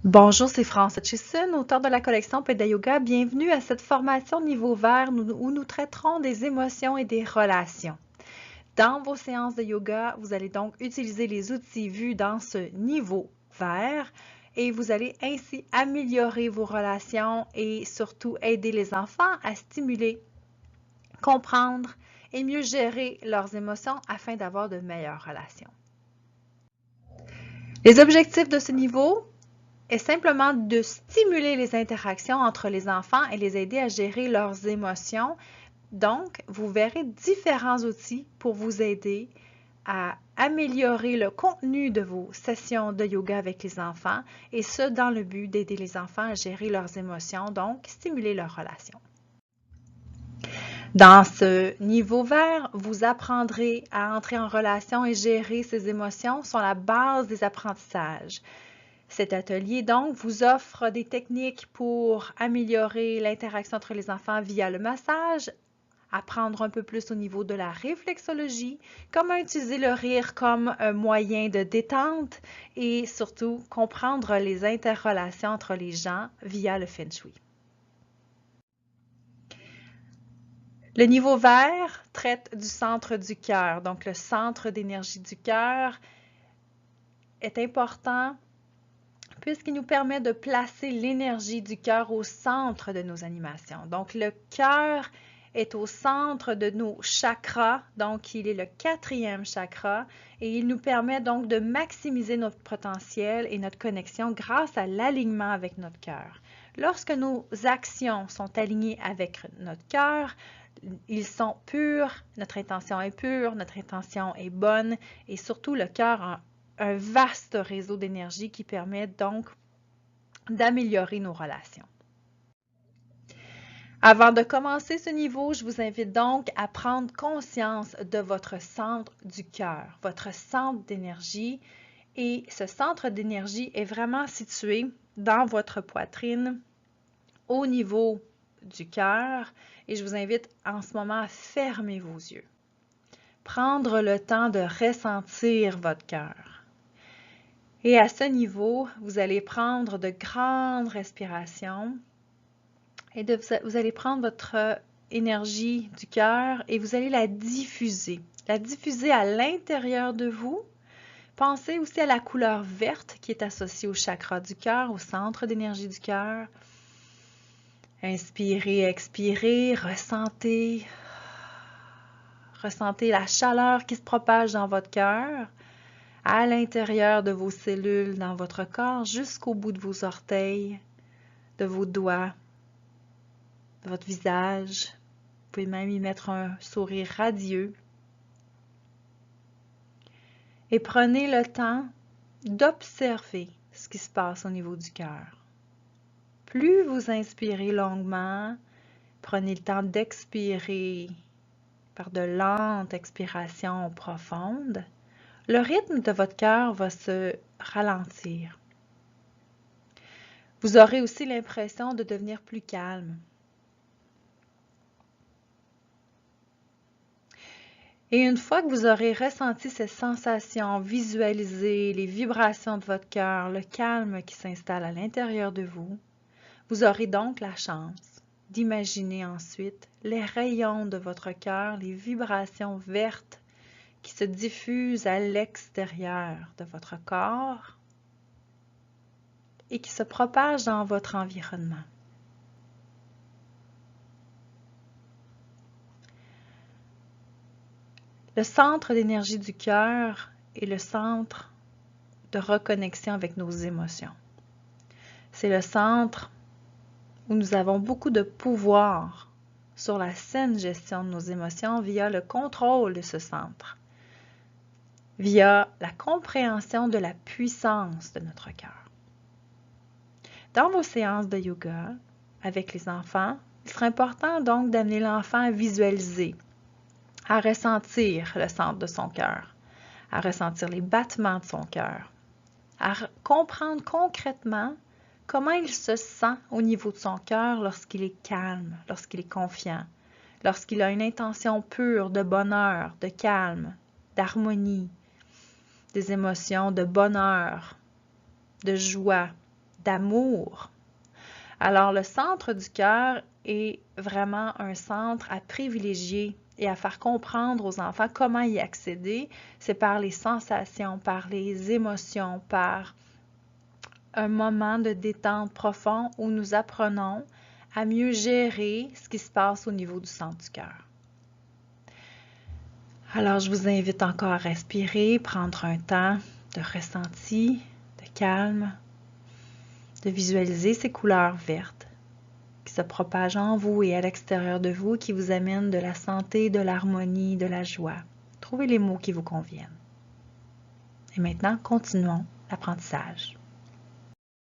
Bonjour, c'est France Hutchison, auteure de la collection Peda Yoga. Bienvenue à cette formation niveau vert où nous traiterons des émotions et des relations. Dans vos séances de yoga, vous allez donc utiliser les outils vus dans ce niveau vert et vous allez ainsi améliorer vos relations et surtout aider les enfants à stimuler, comprendre et mieux gérer leurs émotions afin d'avoir de meilleures relations. Les objectifs de ce niveau est simplement de stimuler les interactions entre les enfants et les aider à gérer leurs émotions. Donc, vous verrez différents outils pour vous aider à améliorer le contenu de vos sessions de yoga avec les enfants et ce, dans le but d'aider les enfants à gérer leurs émotions, donc stimuler leurs relations. Dans ce niveau vert, vous apprendrez à entrer en relation et gérer ces émotions sur la base des apprentissages. Cet atelier, donc, vous offre des techniques pour améliorer l'interaction entre les enfants via le massage, apprendre un peu plus au niveau de la réflexologie, comment utiliser le rire comme un moyen de détente et surtout comprendre les interrelations entre les gens via le Feng Shui. Le niveau vert traite du centre du cœur, donc le centre d'énergie du cœur est important puisqu'il nous permet de placer l'énergie du cœur au centre de nos animations. Donc, le cœur est au centre de nos chakras, donc il est le 4e chakra et il nous permet donc de maximiser notre potentiel et notre connexion grâce à l'alignement avec notre cœur. Lorsque nos actions sont alignées avec notre cœur, ils sont purs, notre intention est pure, notre intention est bonne et surtout le cœur a un vaste réseau d'énergie qui permet donc d'améliorer nos relations. Avant de commencer ce niveau, je vous invite donc à prendre conscience de votre centre du cœur, votre centre d'énergie. Et ce centre d'énergie est vraiment situé dans votre poitrine, au niveau du cœur. Et je vous invite en ce moment à fermer vos yeux. Prendre le temps de ressentir votre cœur. Et à ce niveau, vous allez prendre de grandes respirations et vous allez prendre votre énergie du cœur et vous allez la diffuser à l'intérieur de vous. Pensez aussi à la couleur verte qui est associée au chakra du cœur, au centre d'énergie du cœur. Inspirez, expirez, ressentez la chaleur qui se propage dans votre cœur, à l'intérieur de vos cellules, dans votre corps, jusqu'au bout de vos orteils, de vos doigts, de votre visage. Vous pouvez même y mettre un sourire radieux. Et prenez le temps d'observer ce qui se passe au niveau du cœur. Plus vous inspirez longuement, prenez le temps d'expirer par de lentes expirations profondes, le rythme de votre cœur va se ralentir. Vous aurez aussi l'impression de devenir plus calme. Et une fois que vous aurez ressenti ces sensations, visualisé les vibrations de votre cœur, le calme qui s'installe à l'intérieur de vous, vous aurez donc la chance d'imaginer ensuite les rayons de votre cœur, les vibrations vertes qui se diffusent à l'extérieur de votre corps et qui se propagent dans votre environnement. Le centre d'énergie du cœur est le centre de reconnexion avec nos émotions. C'est le centre où nous avons beaucoup de pouvoir sur la saine gestion de nos émotions via le contrôle de ce centre, via la compréhension de la puissance de notre cœur. Dans vos séances de yoga avec les enfants, il sera important donc d'amener l'enfant à visualiser, à ressentir le centre de son cœur, à ressentir les battements de son cœur, à comprendre concrètement comment il se sent au niveau de son cœur lorsqu'il est calme, lorsqu'il est confiant, lorsqu'il a une intention pure de bonheur, de calme, d'harmonie, des émotions de bonheur, de joie, d'amour. Alors, le centre du cœur est vraiment un centre à privilégier et à faire comprendre aux enfants comment y accéder. C'est par les sensations, par les émotions, par un moment de détente profond où nous apprenons à mieux gérer ce qui se passe au niveau du centre du cœur. Alors, je vous invite encore à respirer, prendre un temps de ressenti, de calme, de visualiser ces couleurs vertes qui se propagent en vous et à l'extérieur de vous, qui vous amènent de la santé, de l'harmonie, de la joie. Trouvez les mots qui vous conviennent. Et maintenant, continuons l'apprentissage.